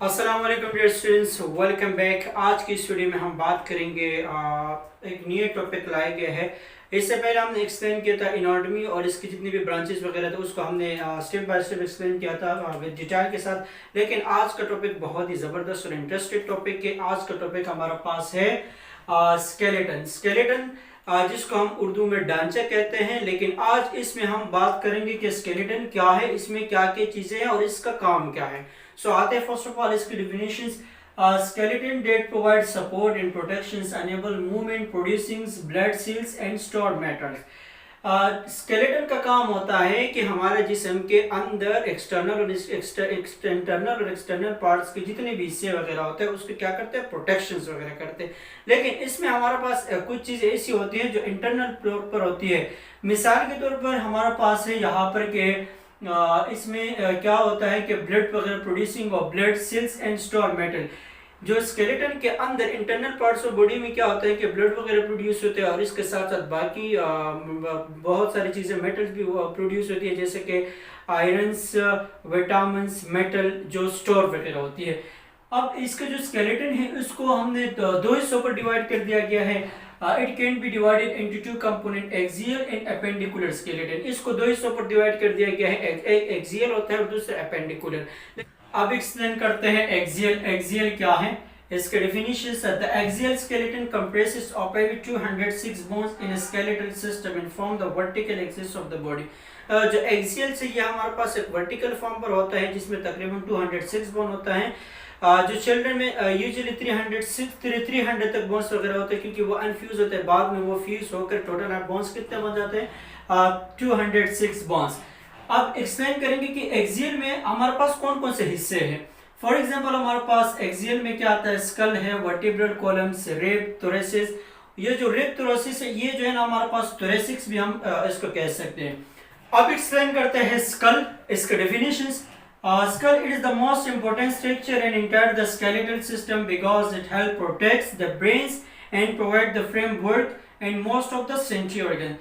अस्सलाम वालेकुम dear students, welcome back. आज की इस वीडियो में हम बात करेंगे एक नया टॉपिक लाया गया है। इससे पहले हमने एक्सप्लेन किया था एनाटॉमी और इसकी जितनी भी ब्रांचेस वगैरह थे उसको हमने स्टेप बाय स्टेप एक्सप्लेन किया था विद डिटेल के साथ। लेकिन आज का टॉपिक बहुत ही ज़बरदस्त और इंटरेस्टिंग टॉपिक है। आज का टॉपिक हमारा पास है स्केलेटन। स्केलेटन जिसको हम उर्दू में ढांचा कहते हैं, लेकिन आज इसमें हम बात करेंगे कि स्केलेटन क्या है, इसमें क्या क्या चीज़ें हैं और इसका काम क्या है। सो आते हैं फर्स्ट ऑफ ऑल इसकी definitions. Skeleton that provide support and protections, enable movement, producing blood cells and store metals. Skeleton का काम होता है कि हमारे जिस्म के अंदर इंटरनल और एक्सटर्नल पार्ट्स के जितने भी हिस्से वगैरह होते हैं उसके क्या करते हैं, प्रोटेक्शंस वगैरह करते हैं। लेकिन इसमें हमारे पास कुछ चीज़ें ऐसी होती हैं जो इंटरनल तौर पर होती है। मिसाल के तौर पर हमारे पास है यहाँ पर के इसमें क्या होता है कि ब्लड वगैरह प्रोड्यूसिंग और blood cells and store metal. जो स्केलेटन के अंदर इंटरनल पार्ट्स ऑफ बॉडी में क्या होता है कि ब्लड वगैरह प्रोड्यूस होते हैं और इसके साथ साथ बाकी बहुत सारी चीज़ें मेटल्स भी प्रोड्यूस होती है, जैसे कि आयरन्स, विटामिन्स, मेटल जो स्टोर वगैरह होती है। अब इसका जो स्केलेटन है उसको हमने दो हिस्सों पर डिवाइड कर दिया गया है। It can be divided into two component, axial and appendicular skeleton. इसको दो हिस्सों पर डिवाइड कर दिया गया है, एक एक्सियल होता है और दूसरा एपेंडिकुलर। अब एक्सप्लेन करते हैं एक्सियल। एक्सियल क्या है, इसके डेफिनेशंस है। The axial skeleton compresses of every 206 bones in a skeletal system and form the vertical axis of the body. जो एक्सियल से ये हमारे पास एक वर्टिकल फॉर्म पर होता है जिसमें तकरीबन 206 बोन होता है। जो चिल्ड्रन में यूजुअली 300 तक बोन्स वगैरह होते हैं, क्योंकि वो अनफ्यूज होते हैं, बाद में वो फ्यूज होकर टोटल बोन्स कितने बन जाते हैं, 206 बोन्स। अब एक्सप्लेन करेंगे कि एक्सियल में हमारे पास कौन कौन से हिस्से हैं। फॉर एग्जांपल हमारे पास एक्सियल में क्या आता है, स्कल है, वर्टिब्रल कॉलम्स, रेब, थोरेसिस। ये जो रेब थोरेसिस है ये जो है ना हमारे पास थोरेसिक्स भी हम इसको कह सकते हैं। अब एक्सप्लेन करते हैं स्कल, इसके definitions. Skull, it is the most important structure in entire the skeletal system because it helps protects the brains and provide the framework and most of the sensory organ.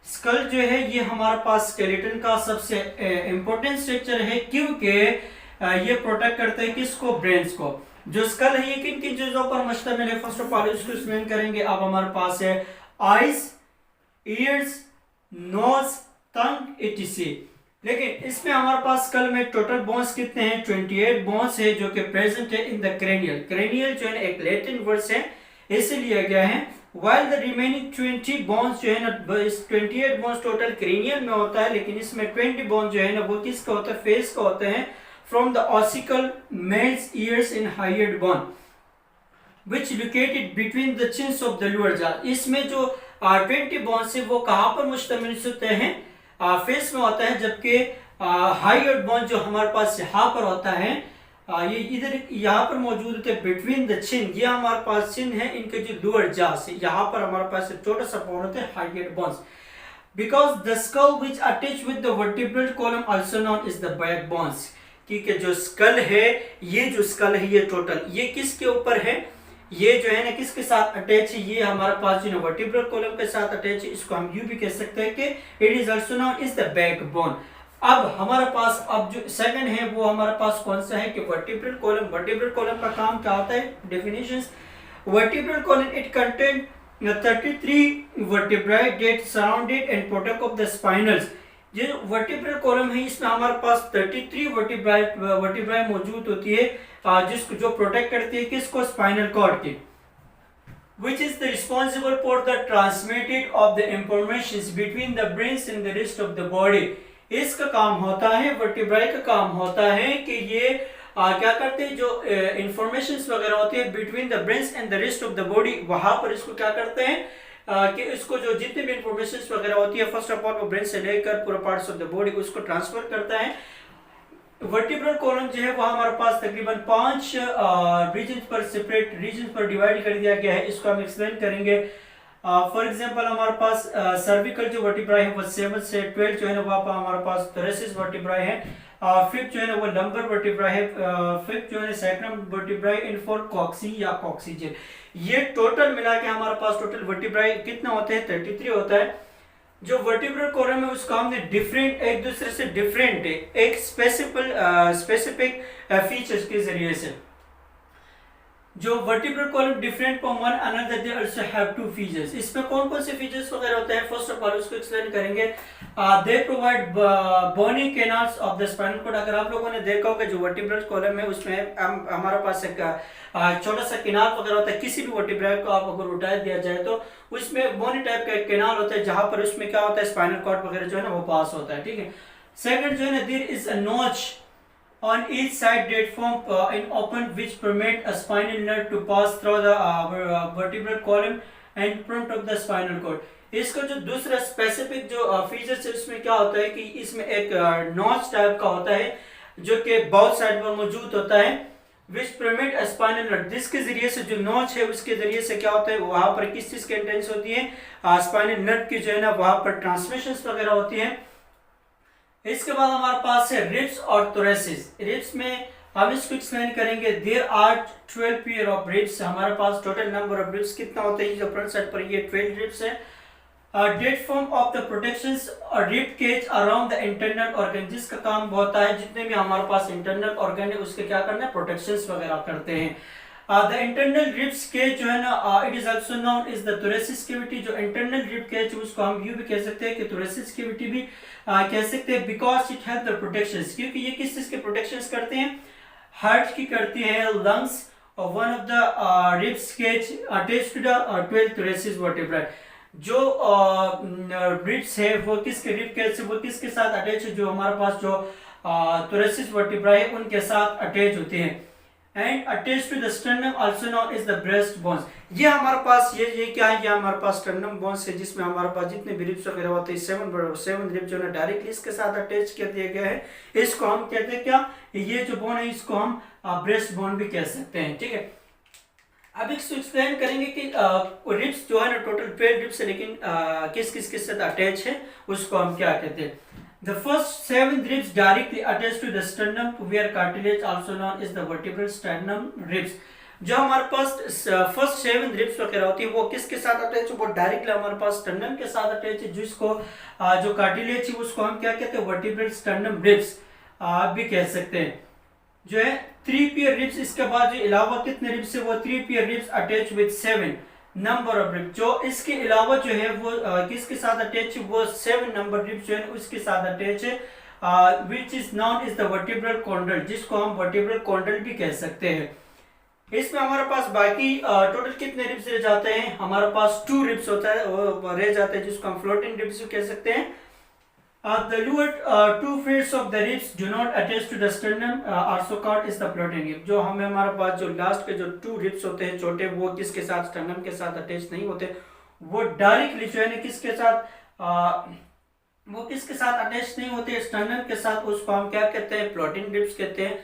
Skull जो है ये हमारे पास skeleton का सबसे important structure है, क्योंकि ये protect करता है किसको, ब्रेन्स को। जो स्कल है ये किन किन चीजों पर मुश्तमिल है, फर्स्ट ऑफ ऑल इसको एक्सप्लेन करेंगे। अब हमारे पास है आईज, ईयर्स, नोज, टंग, एटीसी। लेकिन इसमें हमारे पास स्कल में टोटल बोन्स कितने हैं, 28 बोन्स है जो कि प्रेजेंट है इन द क्रेनियल। क्रेनियल जो है एक लैटिन वर्ड है, इसे लिया गया है। while the remaining 20 bones जो है ना, 28 bones टोटल क्रेनियल में होता है, लेकिन इसमें 20 bones जो है ना वो किसका होता है, फेस का होता है। from the ossicle males ears in hired bone which located between the chins of the lower jaw। इसमें जो 20 bones है वो कहाँ पर मुश्तमिल होते हैं, फेस में होता है, जबकि हाइड बोन जो हमारे पास यहाँ पर होता है, ये इधर यहाँ पर मौजूद होते हैं बिटवीन द चिन। ये हमारे पास चिन है, इनके जो लोअर जा से यहाँ पर हमारे पास एक छोटा सा बोन होता है, hide bones. Because the skull which attach with the vertebral column also known is the back bones. क्योंकि जो स्कल है, ये जो स्कल है ये टोटल ये किसके ऊपर है, ये जो है ना किसके साथ अटैच है, ये हमारे पास जो वर्टिब्रल कॉलम के साथ अटैच है। इसको हम यूं भी कह सकते हैं कि it is also known is the backbone. अब हमारे पास अब जो सेकंड है वो हमारे पास कौन सा है कि वर्टिब्रल कॉलम। वर्टिब्रल कॉलम का काम क्या होता है, definitions. Vertebral column it contain 33 vertebrae that surrounded and protect of the spinals. ये वर्टिब्रल कॉलम है इसमें हमारे पास 33 वर्टिब्राई मौजूद होती है, जिसको जो प्रोटेक्ट करती है किसको, स्पाइनल कॉर्ड के। which is the responsible for the transmitted of the informations between the brains and the rest of the body। इसका काम होता है, वर्टिब्राई का काम होता है कि ये क्या करते हैं, जो इंफॉर्मेशंस वगैरह होती है between the brains and the rest of the body, वहां पर इसको क्या करते हैं कि इसको जो जितने भी इंफॉर्मेशंस वगैरह होती है फर्स्ट ऑफ ऑल वो ब्रेन से लेकर पूरा पार्ट्स ऑफ द बॉडी उसको ट्रांसफर करता है। वर्टिब्रल कॉलम जो है वो हमारे पास तकरीबन 5 रीजन पर, सेपरेट रीजन पर डिवाइड कर दिया गया है। इसको हम एक्सप्लेन करेंगे। फॉर एग्जांपल हमारे पास सर्विकल जो वर्टिब्राई है वो 7 से 12 जो है ना वहाँ पर हमारे पास थोरेसिस वर्टिब्राई है। फिफ्थ जो है ना वो लंबर वर्टिब्राई है, फिफ्थ जो है सैक्रम वर्टिब्राई, एंड फोर्थ कॉक्सी या कॉक्सीजन। ये टोटल मिला के हमारे पास टोटल वर्टिब्राई कितना होते हैं, 33 होता है। जो वर्टिब्रल कॉलम है उसको हमने डिफरेंट, एक दूसरे से डिफरेंट है, एक स्पेसिफिक फीचर्स के जरिए से। जो vertebral column different from one another, they also have two features. इसमें कौन कौन से फीचर्स वगैरह होते हैं, फर्स्ट ऑफ ऑल उसको एक्सप्लेन करेंगे। They provide bony canals of the spinal cord. अगर आप लोगों ने देखा होगा जो वर्टिब्रल कॉलम है उसमें हमारे पास एक छोटा सा कैनाल वगैरह होता है। किसी भी वर्टिब्रा को आप अगर उठा दिया जाए तो उसमें बोनी टाइप का एक कैनाल होता है, जहां पर उसमें क्या होता है, स्पाइनल कॉर्ड वगैरह जो है ना वो पास होता है, ठीक है। सेकंड जो है ना, there is a notch on each side that form in open which permit a spinal nerve to pass through the vertebral column and front of the spinal cord। इसका जो दूसरा स्पेसिफिक जो फीचर्स है उसमें क्या होता है कि इसमें एक नॉच टाइप का होता है जो कि बहुत साइड पर मौजूद होता है, विच परमिट अ स्पाइनल नर्व। जिसके जरिए से जो नॉच है उसके जरिए से क्या होता है, वहां पर किस चीज की इंटेंस होती है, स्पाइनल नर्व की जो है ना वहां पर ट्रांसमिशन वगैरह होती है। इसके बाद हमारे पास है रिब्स और थोरेसिस। रिब्स में हम इसको एक्सप्लेन करेंगे। There are 12 pair of ribs. हमारे पास टोटल नंबर ऑफ रिब्स कितना होता है, जो फ्रंट साइड पर ये 12 रिब्स है। That form of the protections और rib cage around the internal organ, जिसका काम होता है जितने भी हमारे पास इंटरनल ऑर्गन है उसके क्या करना है, प्रोटेक्शंस वगैरह करते हैं। द इंटरनल रिब्स केज जो है ना, it is also known is the thoracic cavity. जो इंटरनल रिब केज उसको हम यूं भी कह सकते हैं कि थोरेसिस कैविटी भी कह सकते हैं, because it have the protections. क्योंकि ये किस चीज के प्रोटेक्शंस करते हैं, हार्ट की करती है, लंग्स और one of the ribs cage attached to the 12 thoracic vertebra. जो रिब्स है वो किसके रिब केज से वो किसके साथ अटैच है, जो हमारे पास जो थोरेसिस वर्टेब्रा है उनके साथ अटैच होते हैं। And attach to the sternum also known is the breast bones. ये हमारे पास ये क्या है, ये हमारे पास स्टर्नम बोन्स है, जिसमें हमारे पास जितने भी रिब्स वगैरह होते हैं 7 रिब जो है डायरेक्टली इसके साथ अटैच कर दिया गया है। इसको हम कहते हैं क्या, ये जो बोन है इसको हम ब्रेस्ट बोन भी कह सकते हैं, ठीक है। अब इसको एक्सप्लेन करेंगे कि रिब्स जो है ना टोटल 12 रिब्स है, लेकिन किस किस के साथ अटैच है उसको हम क्या कहते हैं। The first 7 ribs directly attached to the sternum where cartilage also known as the vertebral sternum ribs। जो हमारे पास फर्स्ट 7 रिब्स वगैरह होती है वो किसके साथ अटैच है, वो डायरेक्टली हमारे पास स्टर्नम के साथ अटैच है, जिसको जो कार्टिलेज है उसको हम क्या कहते हैं, वर्टिब्रल स्टर्नम रिब्स भी कह सकते हैं। जो है 3 पेयर रिब्स, इसके बाद जो अलावा कितने रिब्स है, वो 3 pair ribs attach with 7 number of ribs. जो इसके अलावा जो है वो किसके साथ अटैच है, वो 7 नंबर रिब्स जो है उसके साथ अटैच है, which is known is the vertebral canal, जिसको हम वर्टिब्रल कॉन्डल भी कह सकते हैं। इसमें हमारे पास बाकी टोटल कितने रिब्स रह जाते हैं, हमारे पास 2 रिब्स होता है वो रह जाते हैं, जिसको हम फ्लोटिंग रिब्स भी कह सकते हैं। The lower 2 pairs of the ribs do not attach to the sternum, also called is the floating rib। जो हमें हमारे पास जो लास्ट के जो 2 रिब्स होते हैं छोटे, वो किसके साथ, स्टर्नम के साथ अटैच नहीं होते, वो डायरेक्टली जो है ना किसके साथ वो किसके साथ अटैच नहीं होते, स्टर्नम के साथ। उसको हम क्या कहते हैं, फ्लोटिंग रिब्स कहते हैं।